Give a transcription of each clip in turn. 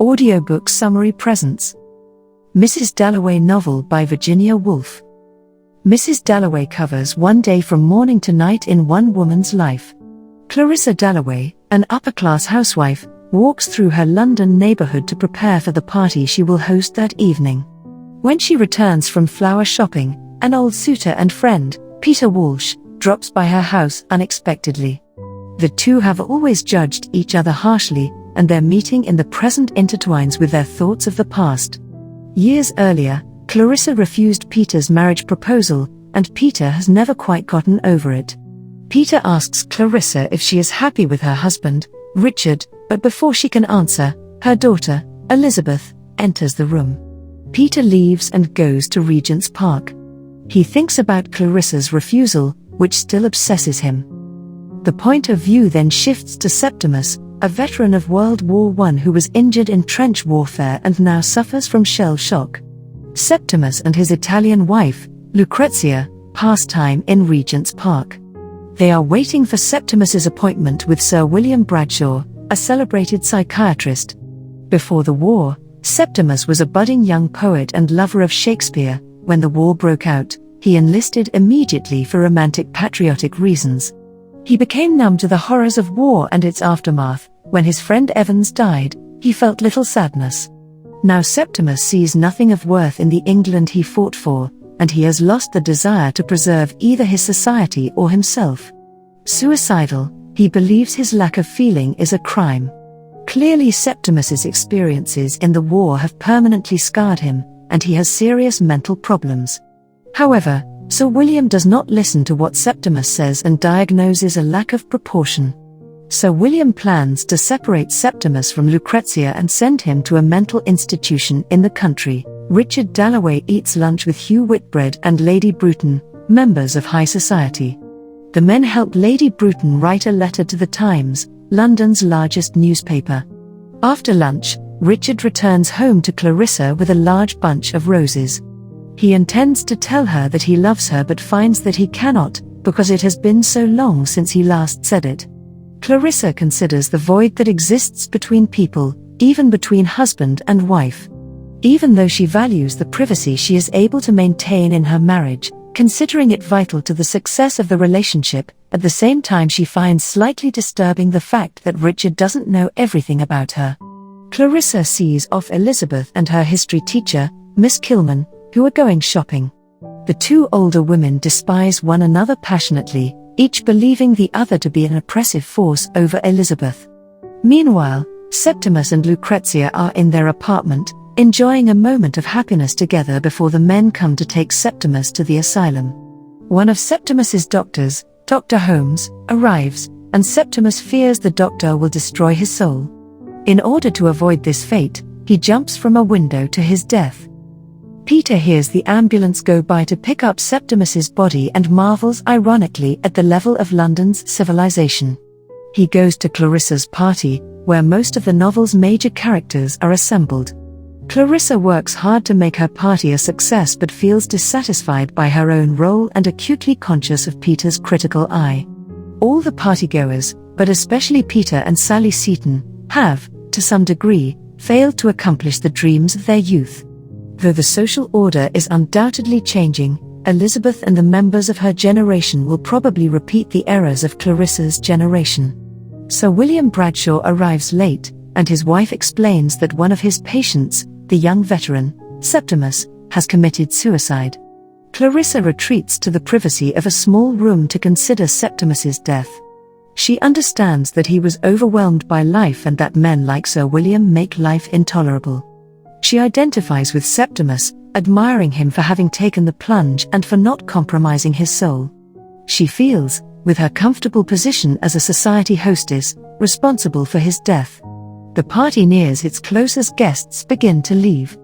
Audiobook Summary Presents Mrs. Dalloway novel by Virginia Woolf. Mrs. Dalloway covers one day from morning to night in one woman's life. Clarissa Dalloway, an upper-class housewife, walks through her London neighbourhood to prepare for the party she will host that evening. When she returns from flower shopping, an old suitor and friend, Peter Walsh, drops by her house unexpectedly. The two have always judged each other harshly, and their meeting in the present intertwines with their thoughts of the past. Years earlier, Clarissa refused Peter's marriage proposal, and Peter has never quite gotten over it. Peter asks Clarissa if she is happy with her husband, Richard, but before she can answer, her daughter, Elizabeth, enters the room. Peter leaves and goes to Regent's Park. He thinks about Clarissa's refusal, which still obsesses him. The point of view then shifts to Septimus, a veteran of World War I who was injured in trench warfare and now suffers from shell shock. Septimus and his Italian wife, Lucrezia, pass time in Regent's Park. They are waiting for Septimus's appointment with Sir William Bradshaw, a celebrated psychiatrist. Before the war, Septimus was a budding young poet and lover of Shakespeare. When the war broke out, he enlisted immediately for romantic patriotic reasons. He became numb to the horrors of war and its aftermath. When his friend Evans died, he felt little sadness. Now Septimus sees nothing of worth in the England he fought for, and he has lost the desire to preserve either his society or himself. Suicidal, he believes his lack of feeling is a crime. Clearly Septimus's experiences in the war have permanently scarred him, and he has serious mental problems. However, Sir William does not listen to what Septimus says and diagnoses a lack of proportion. Sir William plans to separate Septimus from Lucrezia and send him to a mental institution in the country. Richard Dalloway eats lunch with Hugh Whitbread and Lady Bruton, members of high society. The men help Lady Bruton write a letter to the Times, London's largest newspaper. After lunch, Richard returns home to Clarissa with a large bunch of roses. He intends to tell her that he loves her but finds that he cannot, because it has been so long since he last said it. Clarissa considers the void that exists between people, even between husband and wife. Even though she values the privacy she is able to maintain in her marriage, considering it vital to the success of the relationship, at the same time she finds slightly disturbing the fact that Richard doesn't know everything about her. Clarissa sees off Elizabeth and her history teacher, Miss Kilman, who are going shopping. The two older women despise one another passionately, each believing the other to be an oppressive force over Elizabeth. Meanwhile, Septimus and Lucrezia are in their apartment, enjoying a moment of happiness together before the men come to take Septimus to the asylum. One of Septimus's doctors, Dr. Holmes, arrives, and Septimus fears the doctor will destroy his soul. In order to avoid this fate, he jumps from a window to his death. Peter hears the ambulance go by to pick up Septimus's body and marvels ironically at the level of London's civilization. He goes to Clarissa's party, where most of the novel's major characters are assembled. Clarissa works hard to make her party a success but feels dissatisfied by her own role and acutely conscious of Peter's critical eye. All the partygoers, but especially Peter and Sally Seton, have, to some degree, failed to accomplish the dreams of their youth. Though the social order is undoubtedly changing, Elizabeth and the members of her generation will probably repeat the errors of Clarissa's generation. Sir William Bradshaw arrives late, and his wife explains that one of his patients, the young veteran, Septimus, has committed suicide. Clarissa retreats to the privacy of a small room to consider Septimus's death. She understands that he was overwhelmed by life and that men like Sir William make life intolerable. She identifies with Septimus, admiring him for having taken the plunge and for not compromising his soul. She feels, with her comfortable position as a society hostess, responsible for his death. The party nears its close as guests begin to leave.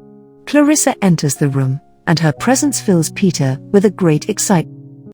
Clarissa enters the room, and her presence fills Peter with a great excitement.